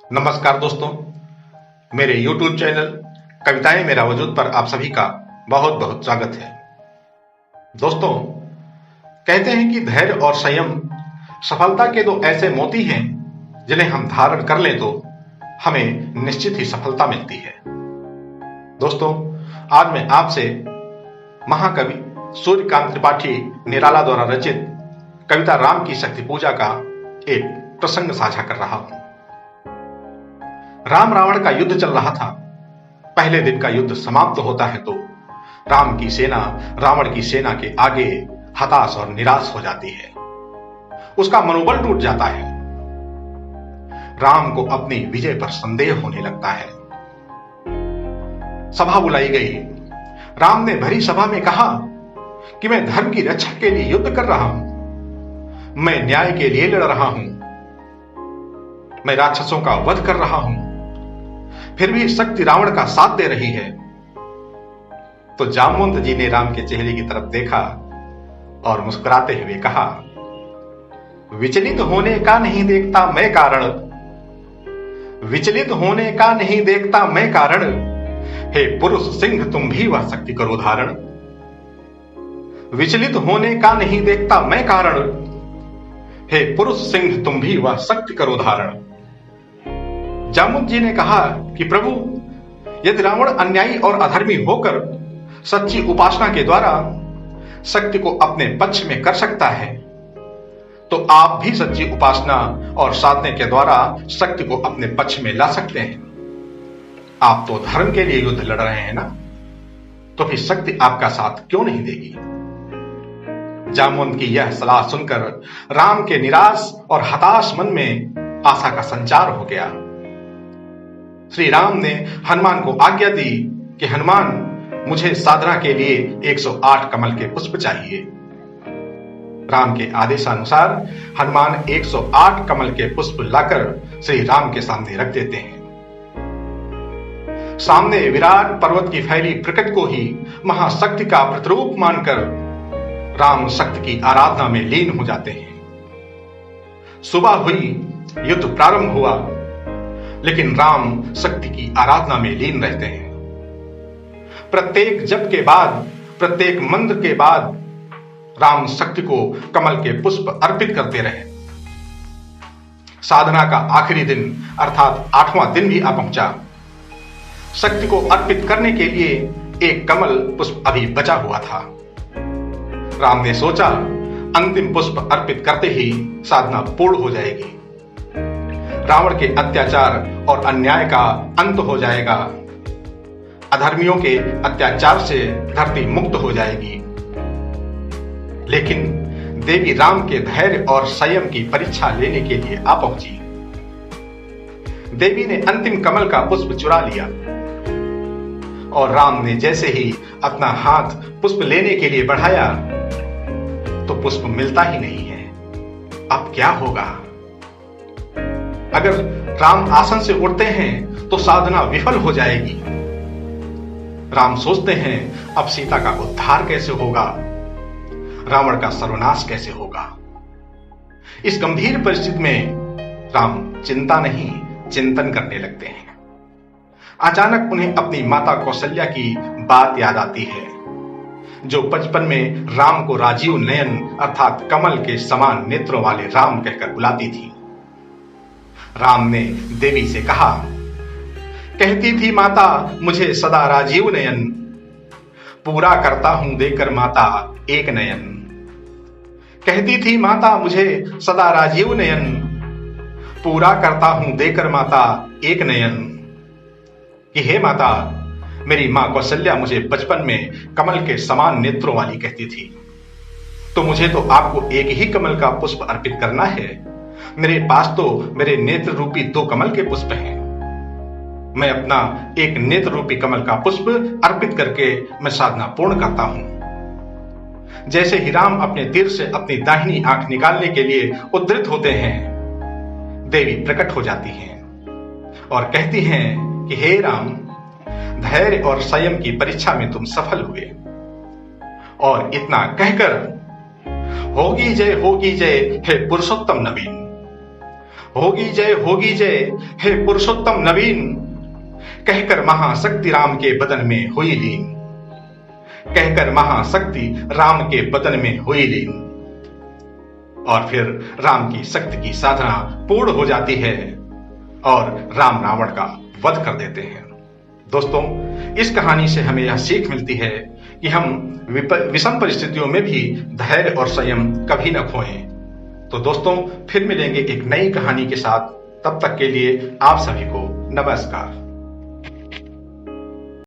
नमस्कार दोस्तों, मेरे YouTube चैनल कविताएं मेरा वजूद पर आप सभी का बहुत बहुत स्वागत है। दोस्तों, कहते हैं कि धैर्य और संयम सफलता के दो ऐसे मोती हैं जिन्हें हम धारण कर लें तो हमें निश्चित ही सफलता मिलती है। दोस्तों, आज मैं आपसे महाकवि सूर्यकांत त्रिपाठी निराला द्वारा रचित कविता राम की शक्ति पूजा का एक प्रसंग साझा कर रहा हूं। राम रावण का युद्ध चल रहा था। पहले दिन का युद्ध समाप्त होता है तो राम की सेना रावण की सेना के आगे हताश और निराश हो जाती है। उसका मनोबल टूट जाता है। राम को अपनी विजय पर संदेह होने लगता है। सभा बुलाई गई। राम ने भरी सभा में कहा कि मैं धर्म की रक्षा के लिए युद्ध कर रहा हूं, मैं न्याय के लिए लड़ रहा हूं, मैं राक्षसों का वध कर रहा हूं, फिर भी शक्ति रावण का साथ दे रही है। तो जामवंत जी ने राम के चेहरे की तरफ देखा और मुस्कुराते हुए कहा, विचलित होने का नहीं देखता मैं कारण, विचलित होने का नहीं देखता मैं कारण, हे पुरुष सिंह तुम भी वह शक्ति करो धारण। विचलित होने का नहीं देखता मैं कारण, हे पुरुष सिंह तुम भी वह शक्ति करो धारण। जामवंत जी ने कहा कि प्रभु, यदि रावण अन्यायी और अधर्मी होकर सच्ची उपासना के द्वारा शक्ति को अपने पक्ष में कर सकता है, तो आप भी सच्ची उपासना और साधने के द्वारा शक्ति को अपने पक्ष में ला सकते हैं। आप तो धर्म के लिए युद्ध लड़ रहे हैं ना, तो फिर शक्ति आपका साथ क्यों नहीं देगी। जामवंत की यह सलाह सुनकर राम के निराश और हताश मन में आशा का संचार हो गया। श्री राम ने हनुमान को आज्ञा दी कि हनुमान, मुझे साधना के लिए 108 कमल के पुष्प चाहिए। राम के आदेशानुसार हनुमान 108 कमल के पुष्प लाकर श्री राम के सामने रख देते हैं। सामने विराट पर्वत की फैली प्रकृति को ही महाशक्ति का प्रतिरूप मानकर राम शक्ति की आराधना में लीन हो जाते हैं। सुबह हुई, युद्ध प्रारंभ हुआ, लेकिन राम शक्ति की आराधना में लीन रहते हैं। प्रत्येक जप के बाद, प्रत्येक मंत्र के बाद राम शक्ति को कमल के पुष्प अर्पित करते रहे। साधना का आखिरी दिन अर्थात 8वां दिन भी आ पहुंचा। शक्ति को अर्पित करने के लिए एक कमल पुष्प अभी बचा हुआ था। राम ने सोचा, अंतिम पुष्प अर्पित करते ही साधना पूर्ण हो जाएगी, रावण के अत्याचार और अन्याय का अंत हो जाएगा, अधर्मियों के अत्याचार से धरती मुक्त हो जाएगी। लेकिन देवी राम के धैर्य और संयम की परीक्षा लेने के लिए आ पहुंची। देवी ने अंतिम कमल का पुष्प चुरा लिया और राम ने जैसे ही अपना हाथ पुष्प लेने के लिए बढ़ाया तो पुष्प मिलता ही नहीं है। अब क्या होगा? अगर राम आसन से उठते हैं तो साधना विफल हो जाएगी। राम सोचते हैं, अब सीता का उद्धार कैसे होगा, रावण का सर्वनाश कैसे होगा। इस गंभीर परिस्थिति में राम चिंता नहीं चिंतन करने लगते हैं। अचानक उन्हें अपनी माता कौशल्या की बात याद आती है, जो बचपन में राम को राजीव नयन अर्थात कमल के समान नेत्रों वाले राम कहकर बुलाती थी। राम ने देवी से कहा, कहती थी माता मुझे सदा राजीव नयन, पूरा करता हूं देकर माता एक नयन। कहती थी माता मुझे सदा राजीव नयन, पूरा करता हूं देकर माता एक नयन। कि हे माता, मेरी मां कौशल्या मुझे बचपन में कमल के समान नेत्रों वाली कहती थी, तो मुझे तो आपको एक ही कमल का पुष्प अर्पित करना है। मेरे पास तो मेरे नेत्र रूपी 2 कमल के पुष्प हैं। मैं अपना एक नेत्र रूपी कमल का पुष्प अर्पित करके मैं साधना पूर्ण करता हूं। जैसे ही राम अपने तीर से अपनी दाहिनी आंख निकालने के लिए उद्धृत होते हैं, देवी प्रकट हो जाती हैं और कहती हैं कि हे राम, धैर्य और संयम की परीक्षा में तुम सफल हुए। और इतना कहकर होगी जय हे पुरुषोत्तम नवीन, होगी जय हे पुरुषोत्तम नवीन, कहकर महाशक्ति राम के बदन में हुई लीन, कहकर महाशक्ति राम के बदन में हुई लीन। और फिर राम की शक्ति की साधना पूर्ण हो जाती है और राम रावण का वध कर देते हैं। दोस्तों, इस कहानी से हमें यह सीख मिलती है कि हम विषम परिस्थितियों में भी धैर्य और संयम कभी न खोएं। तो दोस्तों, फिर मिलेंगे एक नई कहानी के साथ। तब तक के लिए आप सभी को नमस्कार।